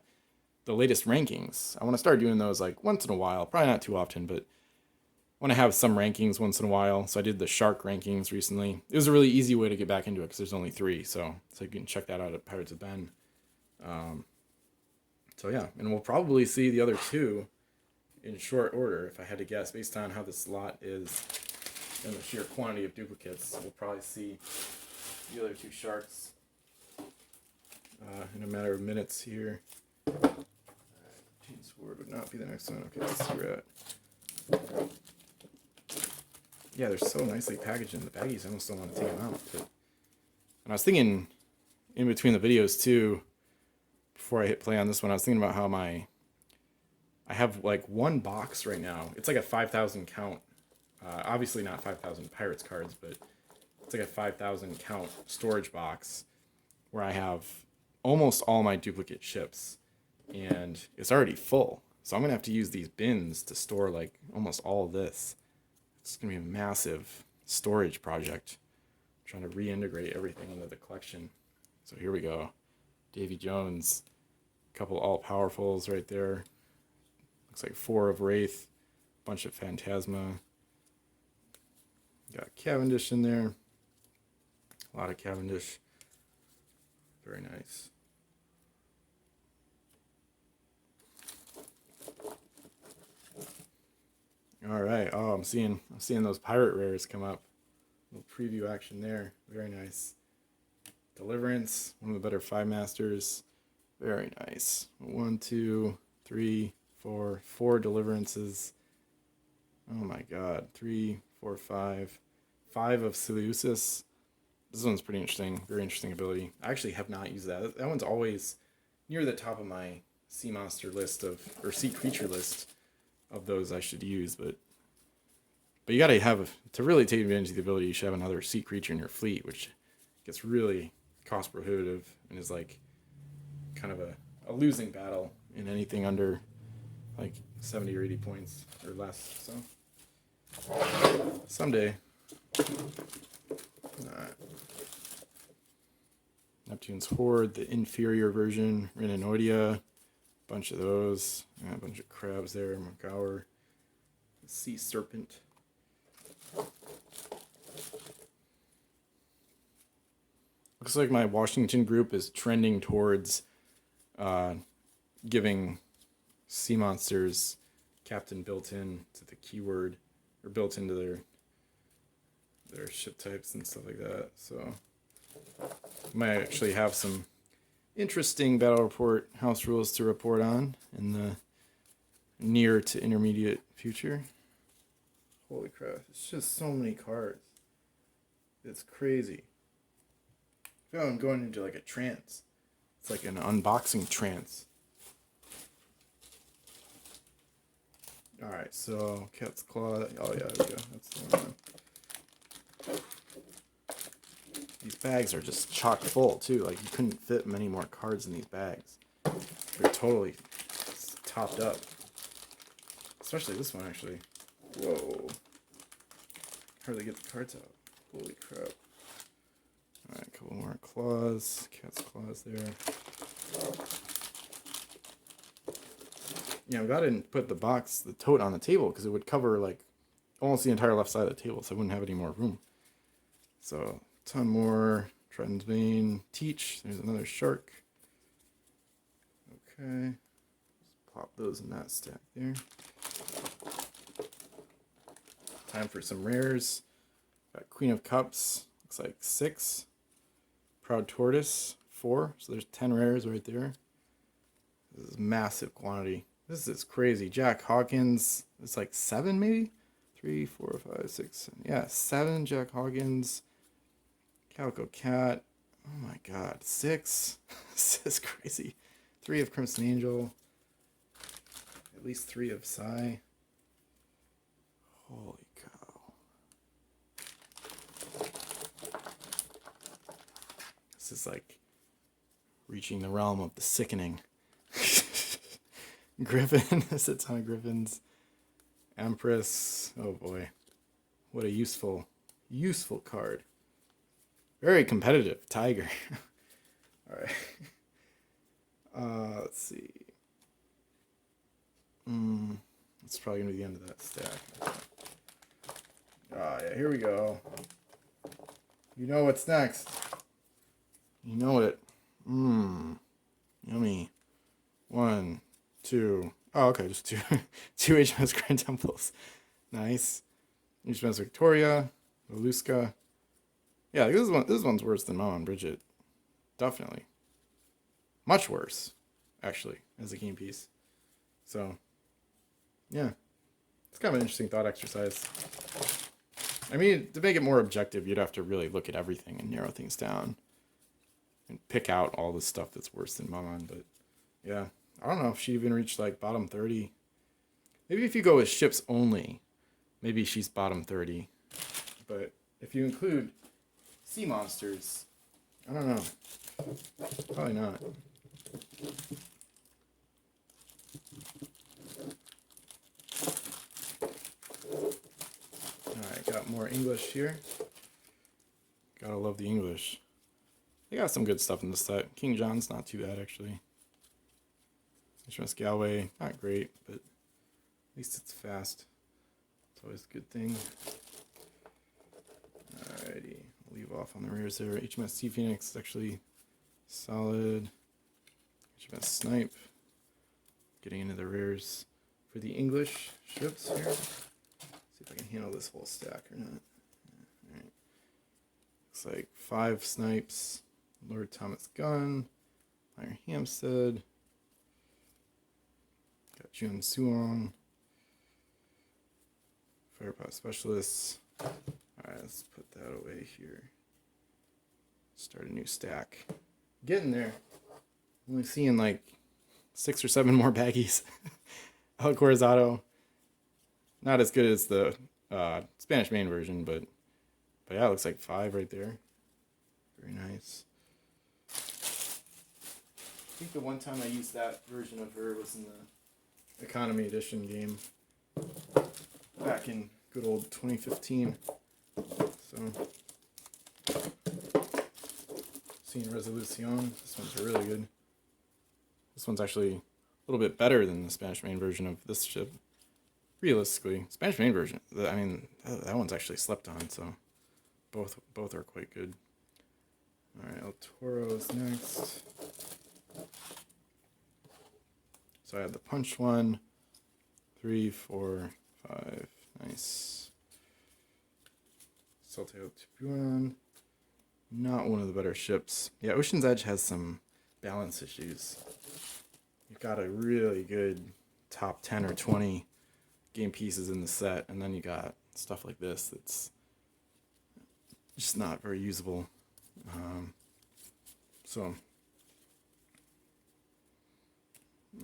latest rankings. I want to start doing those like once in a while. Probably not too often, but I want to have some rankings once in a while. So I did the shark rankings recently. It was a really easy way to get back into it because there's only 3. So you can check that out at Pirates of Ben. So yeah, and we'll probably see the other 2 in short order, if I had to guess, based on how this lot is and the sheer quantity of duplicates. We'll probably see the other 2 sharks in a matter of minutes here. Teens Hoard would not be the next one. Okay, let's see where we're at. Yeah, they're so nicely packaged in the baggies. I almost don't want to take them out. And I was thinking in between the videos too, before I hit play on this one, I was thinking about how I have like one box right now. It's like a 5,000 count. Obviously not 5,000 Pirates cards, but it's like a 5,000 count storage box where I have almost all my duplicate ships, and it's already full. So I'm gonna have to use these bins to store like almost all of this. It's gonna be a massive storage project. I'm trying to reintegrate everything into the collection. So here we go. Davy Jones, a couple all-powerfuls right there. Looks like 4 of Wraith, bunch of Phantasma. Got Cavendish in there. A lot of Cavendish. Very nice. All right. Oh, I'm seeing those pirate rares come up. A little preview action there. Very nice. Deliverance, one of the better 5 masters. Very nice. 1, 2, 3, 4 deliverances. Oh my god. 3, 4, 5. 5 of Seleucus. This one's pretty interesting. Very interesting ability. I actually have not used that. That one's always near the top of my sea monster list of, or sea creature list of those I should use. But you gotta have, to really take advantage of the ability, you should have another sea creature in your fleet, which gets really cost prohibitive and is like kind of a losing battle in anything under like 70 or 80 points or less. So someday. Neptune's Hoard, the inferior version, Rhinanoidea, bunch of those, a bunch of crabs there, Magower, Sea Serpent. Looks like my Washington group is trending towards giving sea monsters captain built in to the keyword, or built into their ship types and stuff like that. So might actually have some interesting battle report house rules to report on in the near to intermediate future. Holy crap, it's just so many cards. It's crazy. I feel like I'm going into like a trance. It's like an unboxing trance. Alright, so Cat's Claw. Oh yeah, there we go. That's the one. These bags are just chock full too. Like you couldn't fit many more cards in these bags. They're totally topped up. Especially this one actually. Whoa. Hardly get the cards out. Holy crap. Alright, a couple more claws. Cat's claws there. Yeah, I'm glad I didn't put the tote on the table because it would cover like almost the entire left side of the table, so I wouldn't have any more room. So, a ton more. Triton's Bane, Teach. There's another shark. Okay. Just plop those in that stack there. Time for some rares. Got Queen of Cups. Looks like 6. Proud Tortoise, 4. So there's 10 rares right there. This is massive quantity. This is crazy. Jack Hawkins. It's like 7 maybe? 3, 4, 5, 6, 7. Yeah, 7 Jack Hawkins. Calico Cat. Oh my god. 6. This is crazy. 3 of Crimson Angel. At least 3 of Psy. Holy cow. This is like reaching the realm of the sickening. Griffin. There's a ton of Griffins. Empress. Oh boy. What a useful card. Very competitive. Tiger. Alright. Let's see. That's probably going to be the end of that stack. Ah, yeah, here we go. You know what's next. You know it. Yummy. 1, 2. Oh, okay, just 2. 2 HMS Grand Temples. Nice. HMS Victoria. Veluska. Yeah, this one's worse than Mama and Bridget. Definitely. Much worse, actually, as a game piece. So, yeah. It's kind of an interesting thought exercise. I mean, to make it more objective, you'd have to really look at everything and narrow things down. And pick out all the stuff that's worse than Maman, but yeah. I don't know if she even reached like bottom 30. Maybe if you go with ships only, maybe she's bottom 30. But if you include sea monsters, I don't know. Probably not. Alright, got more English here. Gotta love the English. They got some good stuff in this set. King John's not too bad, actually. HMS Galway, not great, but at least it's fast. It's always a good thing. Alrighty, I'll leave off on the rares there. HMS Sea Phoenix is actually solid. HMS Snipe. Getting into the rares for the English ships here. See if I can handle this whole stack or not. Alright. Looks like 5 Snipes. Lord Thomas Gunn. Iron Hampstead. Got Jun Suong. Firepot Specialists. Alright, let's put that away here. Start a new stack. Getting there. Only seeing like 6 or 7 more baggies. El Corazado. Not as good as the Spanish main version, but yeah, it looks like 5 right there. Very nice. I think the one time I used that version of her was in the Economy Edition game back in good old 2015. So, seeing Resolucion, this one's really good. This one's actually a little bit better than the Spanish main version of this ship. Realistically, Spanish main version, I mean, that one's actually slept on, so both are quite good. All right, El Toro's next. So I had the punch one, 3, 4, 5, nice. Salteo Tiburon, not one of the better ships. Yeah, Ocean's Edge has some balance issues. You've got a really good top 10 or 20 game pieces in the set, and then you got stuff like this that's just not very usable. So,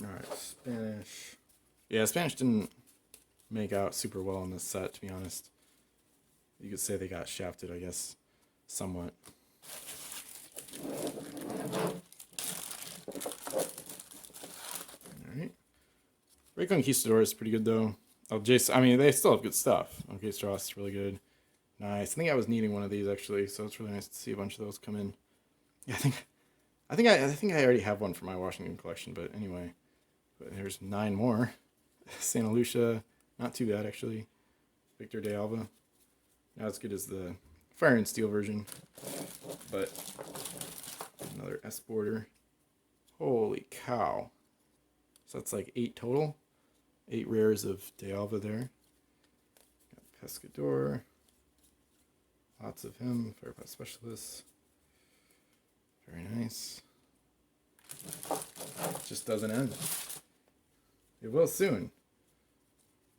alright, Spanish. Yeah, Spanish didn't make out super well in this set, to be honest. You could say they got shafted, I guess, somewhat. Alright. Ray Conquistador is pretty good, though. Oh, Jason, I mean, they still have good stuff. Okay, Strauss is really good. Nice. I think I was needing one of these, actually, so it's really nice to see a bunch of those come in. Yeah, I think I already have one for my Washington collection, but anyway. But there's 9 more. Santa Lucia, not too bad, actually. Victor de Alva, not as good as the Fire and Steel version, but another S border. Holy cow. So that's like 8 total. 8 rares of de Alva there. Got Pescador. Lots of him. Firepower Specialist. Very nice. Just doesn't end. It will soon.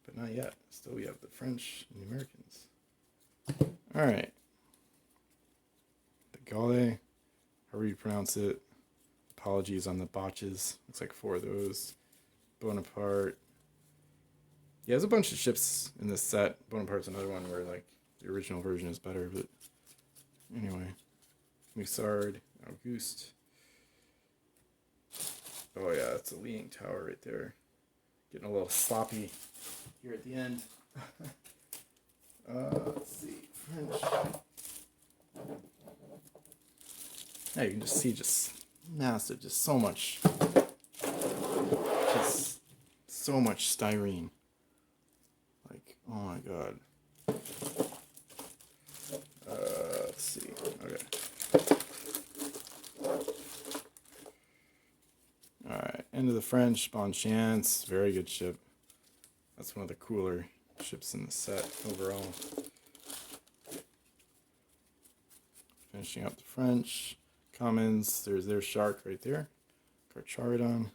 But not yet. Still we have the French and the Americans. Alright. The Gaule. However you pronounce it. Apologies on the botches. Looks like 4 of those. Bonaparte. Yeah, there's a bunch of ships in this set. Bonaparte's another one where like the original version is better, but anyway. Musard, Auguste. Oh yeah, that's a leaning tower right there. Getting a little sloppy here at the end. Let's see, French. Yeah, you can just see just massive, just so much styrene. Like, oh my god. Let's see. Okay. Alright, End of the French, Bonchance, very good ship. That's one of the cooler ships in the set overall. Finishing up the French. Commons, there's their shark right there. Carcharodon.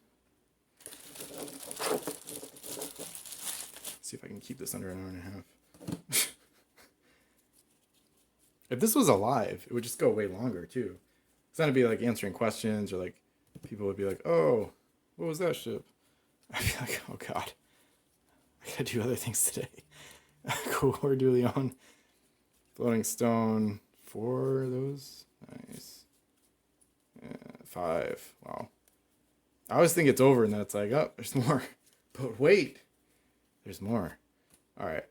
See if I can keep this under an hour and a half. If this was alive, it would just go way longer too. It's not to be like answering questions or like people would be like, oh, what was that ship? I'd be like, oh god, I gotta do other things today. Hoard du Lion. Floating Stone, 4 of those. Nice. 5. Wow. I always think it's over and then it's like, oh, there's more. But wait, there's more. Alright.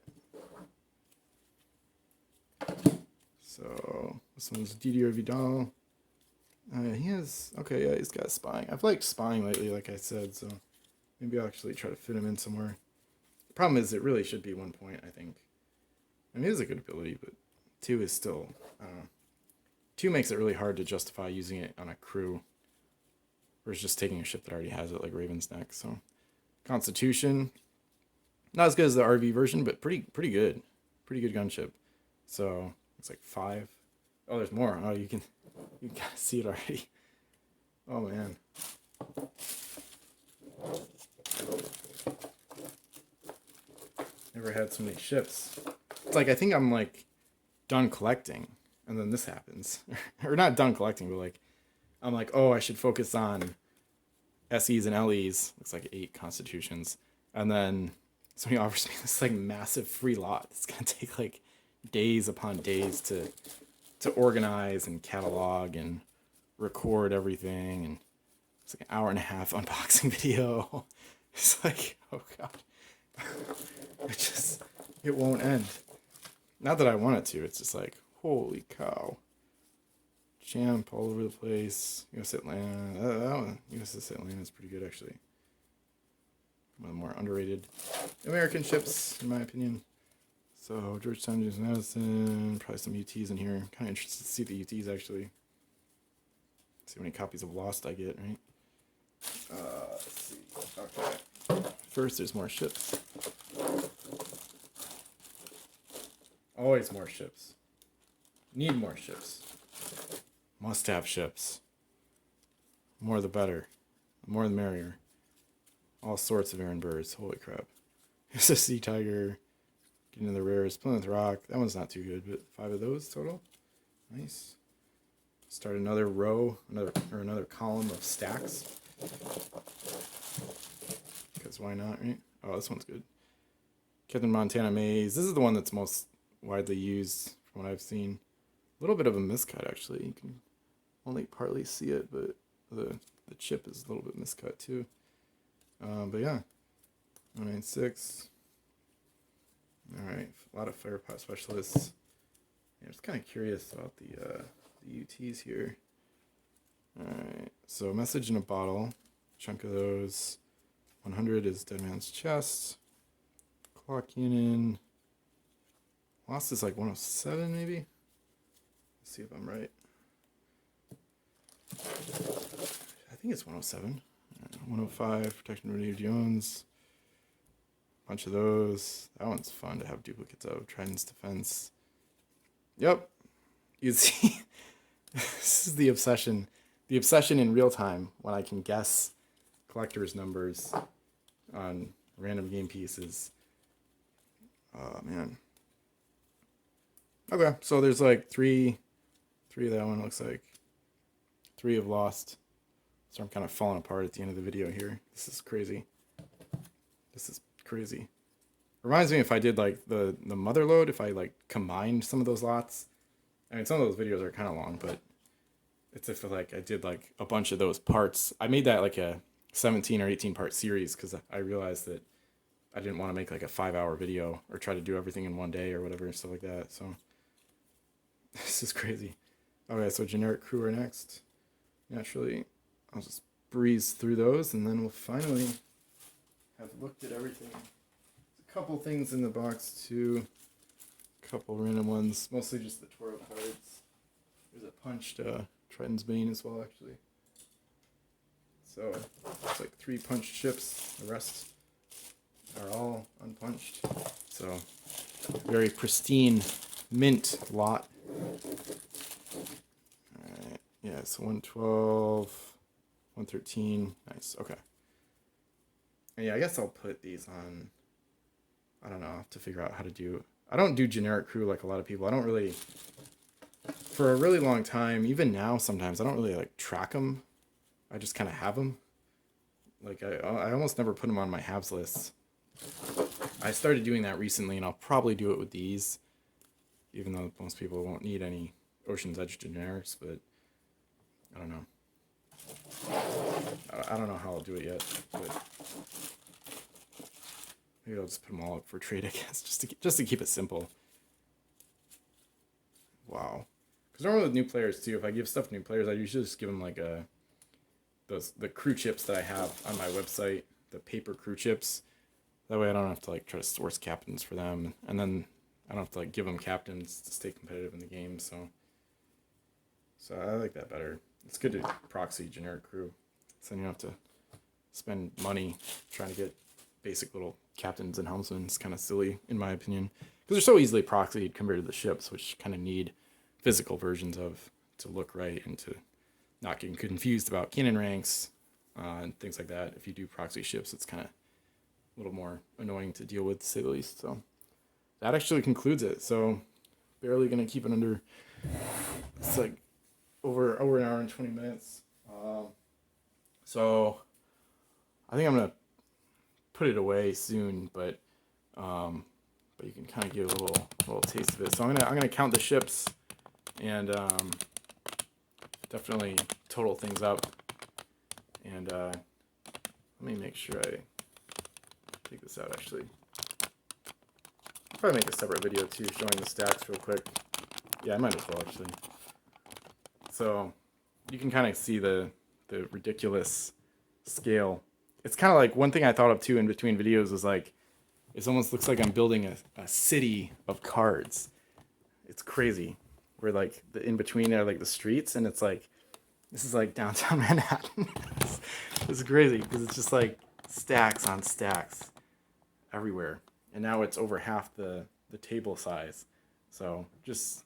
So, this one's Didier Vidal. He has, okay, yeah, he's got spying. I've liked spying lately, like I said, so maybe I'll actually try to fit him in somewhere. The problem is it really should be 1 point, I think. I mean, it is a good ability, but 2 is still, I don't know. 2 makes it really hard to justify using it on a crew versus just taking a ship that already has it, like Raven's Neck. So, Constitution, not as good as the RV version, but pretty good. Pretty good gunship. So, it's like 5. Oh, there's more. Oh, you can see it already. Oh, man. Never had so many ships. It's like, I think I'm like done collecting. and then this happens. Or not done collecting, but like, I'm like, oh, I should focus on SEs and LEs. Looks like 8 constitutions. And then somebody offers me this like massive free lot. It's gonna take like days upon days to organize and catalog and record everything, and it's like an hour and a half unboxing video. It's like, oh god. It won't end. Not that I want it to, it's just like, holy cow. Champ all over the place. US Atlanta. That one, USS Atlanta is pretty good actually. One of the more underrated American ships, in my opinion. So Georgetown, James Madison, probably some UTs in here. Kind of interested to see the UTs actually. See how many copies of Lost I get, right? Let's see. Okay. First, there's more ships. Always more ships. Need more ships. Must have ships. More the better. More the merrier. All sorts of Aaron Burrs. Holy crap. Here's a Sea Tiger. Getting into the rares. Plymouth Rock. That one's not too good, but 5 of those total. Nice. Start another row, another column of stacks. Because why not, right? Oh, this one's good. Captain Montana Maze. This is the one that's most widely used from what I've seen. A little bit of a miscut, actually. You can only partly see it, but the chip is a little bit miscut, too. But yeah. 196. Alright, a lot of Firepot Specialists. Yeah, I'm just kind of curious about the UTs here. Alright, so Message in a Bottle. Chunk of those. 100 is Dead Man's Chest. Clock Cannon. Lost is like 107 maybe? Let's see if I'm right. I think it's 107. 105, Protection of Radio Jones. Bunch of those. That one's fun to have duplicates of. Trident's Defense. Yep. You see, this is the obsession. The obsession in real time when I can guess collector's numbers on random game pieces. Oh, man. Okay, so there's like three of that one, looks like. 3 have lost. So I'm kind of falling apart at the end of the video here. This is crazy. This is crazy. Reminds me if I did like the mother load, if I like combined some of those lots. I mean, some of those videos are kind of long, but it's if like I did like a bunch of those parts. I made that like a 17 or 18 part series because I realized that I didn't want to make like a 5-hour video or try to do everything in one day or whatever and stuff like that. So this is crazy. Okay, so generic crew are next. Naturally, I'll just breeze through those and then we'll finally have looked at everything. There's a couple things in the box too. A couple random ones, mostly just the Toro cards. There's a punched Triton's Bane as well, actually. So it's like 3 punched ships. The rest are all unpunched. So very pristine mint lot. Alright, yeah, so 112, 113. Nice, okay. And yeah, I guess I'll put these on. I don't know, I'll have to figure out how to do. I don't do generic crew like a lot of people. I don't really, for a really long time, even now sometimes, I don't really like track them. I just kind of have them. Like I almost never put them on my haves lists. I started doing that recently, and I'll probably do it with these, even though most people won't need any Ocean's Edge generics, but I don't know. I don't know how I'll do it yet, but maybe I'll just put them all up for trade, I guess, just to keep it simple. Wow. Because normally with new players too, if I give stuff to new players, I usually just give them like the crew chips that I have on my website, the paper crew chips. That way I don't have to like try to source captains for them, and then I don't have to like give them captains to stay competitive in the game. So I like that better. It's good to proxy generic crew, so you don't have to spend money trying to get basic little captains and helmsmen. It's kind of silly in my opinion, because they're so easily proxied compared to the ships, which kind of need physical versions of to look right and to not get confused about cannon ranks and things like that. If you do proxy ships, it's kind of a little more annoying to deal with, to say the least. So that actually concludes it. So barely going to keep it under It's like over an hour and 20 minutes. So I think I'm gonna put it away soon, but you can kind of get a little taste of it. So I'm gonna count the ships and definitely total things up. And let me make sure I take this out. Actually, I'll probably make a separate video too, showing the stacks real quick. Yeah, I might as well actually. So you can kind of see the ridiculous scale. It's kind of like one thing I thought of too in between videos was like, it almost looks like I'm building a city of cards. It's crazy. Where like the in between are like the streets, and it's like, this is like downtown Manhattan. It's crazy because it's just like stacks on stacks everywhere. And now it's over half the table size. So just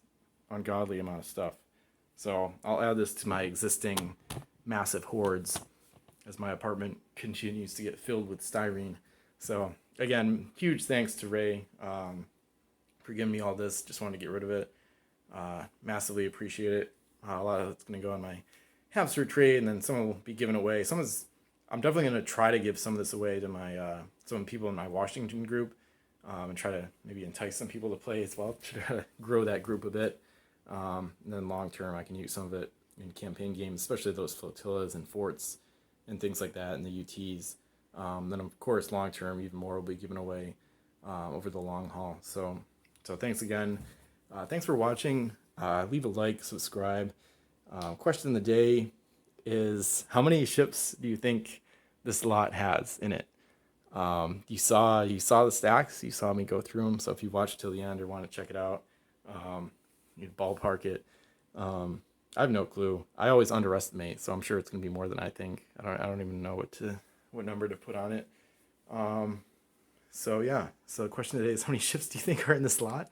ungodly amount of stuff. So I'll add this to my existing massive hoards as my apartment continues to get filled with styrene. So again, huge thanks to Ray for giving me all this. Just wanted to get rid of it. Massively appreciate it. A lot of it's going to go on my hamster trade, and then some will be given away. I'm definitely going to try to give some of this away to my some people in my Washington group, and try to maybe entice some people to play as well, to try to grow that group a bit. And then long term, I can use some of it in campaign games, especially those flotillas and forts and things like that, and the UTs. Then of course, long term, even more will be given away over the long haul. So thanks again. Thanks for watching. Leave a like, subscribe. Question of the day is, how many ships do you think this lot has in it? You saw the stacks. You saw me go through them. So if you watched till the end or want to check it out, you'd ballpark it. I have no clue. I always underestimate, so I'm sure it's gonna be more than I think. I don't even know what number to put on it. So yeah. So the question today is, how many ships do you think are in this lot?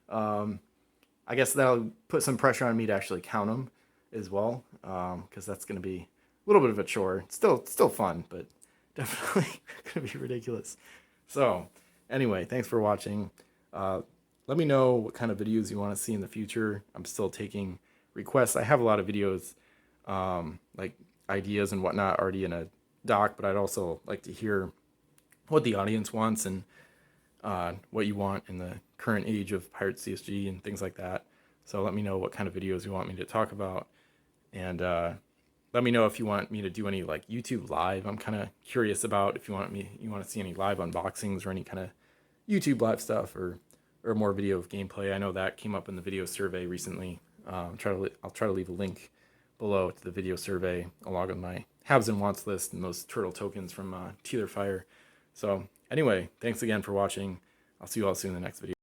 I guess that'll put some pressure on me to actually count them as well, because that's gonna be a little bit of a chore. It's still fun, but definitely gonna be ridiculous. So anyway, thanks for watching. Let me know what kind of videos you want to see in the future. I'm still taking requests. I have a lot of videos, like ideas and whatnot already in a doc, but I'd also like to hear what the audience wants and what you want in the current age of Pirate CSG and things like that. So let me know what kind of videos you want me to talk about, and let me know if you want me to do any like YouTube live. I'm kind of curious about if you want to see any live unboxings or any kind of YouTube live stuff, or more video of gameplay. I know that came up in the video survey recently. I'll try to leave a link below to the video survey along with my haves and wants list and those turtle tokens from Teeler Fire. So anyway, thanks again for watching. I'll see you all soon in the next video.